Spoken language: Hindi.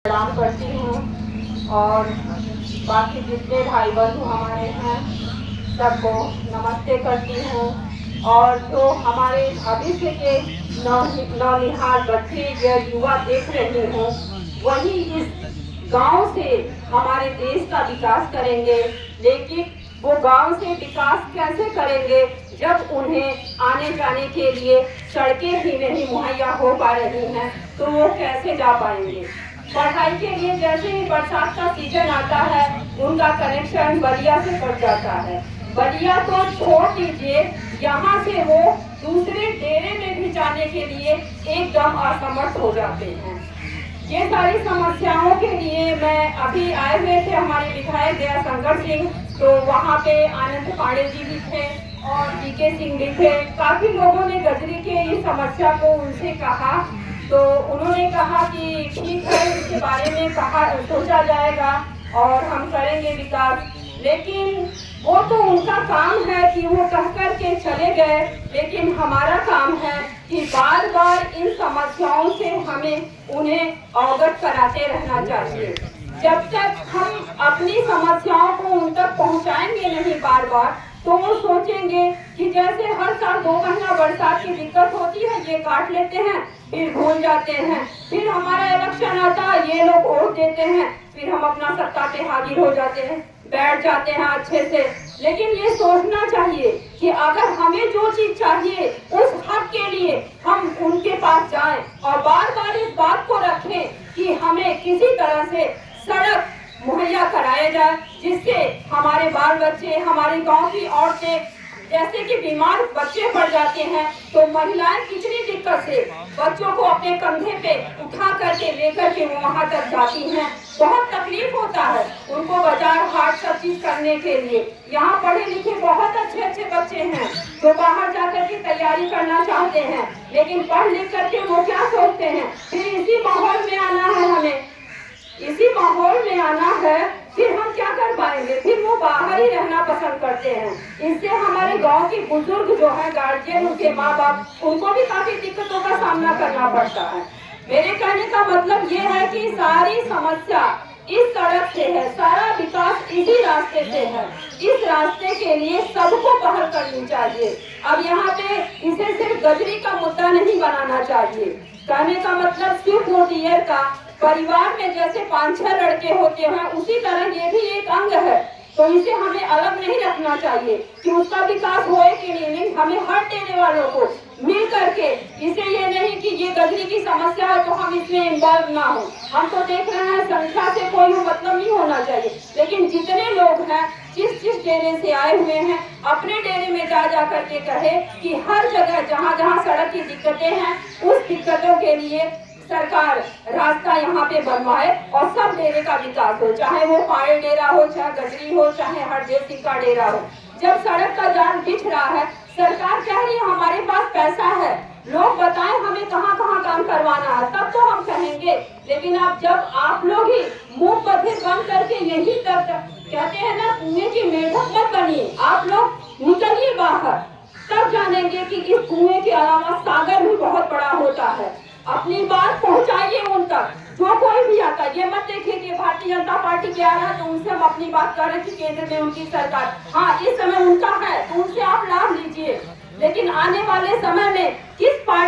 प्रणाम करती हूँ और बाकी जितने भाई बंधु हमारे हैं सबको नमस्ते करती हूँ। और जो हमारे भविष्य के नौनिहाल बच्चे या युवा देख रही हूँ, वही इस गांव से हमारे देश का विकास करेंगे। लेकिन वो गांव से विकास कैसे करेंगे जब उन्हें आने जाने के लिए सड़कें ही नहीं मुहैया हो पा रही हैं, तो वो कैसे जा पाएंगे। पढ़ाई के लिए जैसे ही बरसात का सीजन आता है, उनका कनेक्शन बलिया से कट जाता है। बलिया तो छोड़ दीजिए, यहाँ से वो दूसरे डेरे में भी जाने के लिए एकदम असमर्थ हो जाते हैं। ये सारी समस्याओं के लिए मैं अभी आए हुए थे हमारे विधायक दया शंकर सिंह, तो वहाँ पे आनंद पांडे जी भी थे और पीके सिंह भी थे। काफी लोगों ने गजरी के इस समस्या को उनसे कहा, तो उन्होंने कहा कि ठीक है, इसके बारे में सोचा जाएगा और हम करेंगे विकास। लेकिन वो तो उनका काम है कि वो कह कर के चले गए, लेकिन हमारा काम है कि बार बार इन समस्याओं से हमें उन्हें अवगत कराते रहना चाहिए। जब तक हम अपनी समस्याओं को उन तक पहुंचाएंगे नहीं बार बार, तो वो सोचेंगे कि जैसे हर साल 2 महीना बरसात की दिक्कत होती है, ये काट लेते हैं, फिर भूल जाते हैं, फिर हमारा इलेक्शन आता है, ये लोग वोट देते हैं, फिर हम अपना सत्ता पे हाजिर हो जाते हैं, बैठ जाते हैं अच्छे से। लेकिन ये सोचना चाहिए कि अगर हमें जो चीज चाहिए उस हक के लिए हम उनके पास जाएं और बार बार इस बात को रखें कि हमें किसी तरह से सड़क मुहैया कराया जाए, जिससे हमारे बाल बच्चे, हमारे गांव की औरतें, जैसे कि बीमार बच्चे पड़ जाते हैं तो महिलाएं कितनी दिक्कत से बच्चों को अपने कंधे पे उठा करके लेकर के वहां तक जाती हैं। बहुत तकलीफ होता है उनको बाजार हाट सब चीज करने के लिए। यहाँ पढ़े लिखे बहुत अच्छे अच्छे बच्चे हैं जो बाहर जाकर के तैयारी करना चाहते हैं, लेकिन पढ़ लिख करके वो क्या सोचते हैं, फिर इसी माहौल में आना है, हमें इसी माहौल में आना है, फिर हम क्या कर पाएंगे, फिर वो बाहर ही रहना पसंद करते हैं। इससे हमारे गांव के बुजुर्ग जो है, गार्जियन, उनके माँ बाप, उनको भी काफी दिक्कतों का सामना करना पड़ता है। मेरे कहने का मतलब ये है कि सारी समस्या इस सड़क से है, सारा विकास इसी रास्ते से है। इस रास्ते के लिए सबको पहल करनी चाहिए। अब यहाँ पे इसे सिर्फ गजरी का मुद्दा नहीं बनाना चाहिए। कहने का मतलब सिर्फ मोटियर का परिवार में जैसे 5-6 लड़के होते हैं, उसी तरह ये भी एक अंग है, तो इसे हमें अलग नहीं रखना चाहिए कि उसका विकास होए कि नहीं। हमें हर देने वालों को मिल करके, इसे ये नहीं कि ये गजरी की समस्या है तो हम इसमें इन्वॉल्व ना हो। हम तो देख रहे हैं संख्या से कोई मतलब नहीं होना चाहिए, लेकिन जितने लोग हैं जिस डेरे से आए हुए हैं, अपने डेरे में जा करके कहे कि हर जगह जहाँ जहाँ सड़क की दिक्कतें हैं, उस दिक्कतों के लिए सरकार रास्ता यहाँ पे बनवाए और सब डेरे का विकास हो, चाहे वो पाड़े डेरा हो, चाहे गजरी हो, चाहे हरदेव सिंह का डेरा हो। जब सड़क का जाल बिछ रहा है, सरकार कह रही है हमारे पास पैसा है, लोग बताएं हमें कहाँ कहाँ काम करवाना है, तब तो हम कहेंगे। लेकिन अब जब आप लोग ही मुंह बधिर बंद करके यही तब कहते हैं ना, कुएं की मेढक मत बनिए, आप लोग निकलिए बाहर, तब जानेंगे कि इस कुएं के अलावा सागर भी बहुत बड़ा होता है। अपनी बात पहुंचाइए उन तक, जो कोई भी आता है। ये मत देखिए कि भारतीय जनता पार्टी के आ रहा है तो उनसे हम अपनी बात कर रहे थे, केंद्र में उनकी सरकार, हाँ इस समय उनका है तो उनसे आप लाभ लीजिए, लेकिन आने वाले समय में किस पार्टी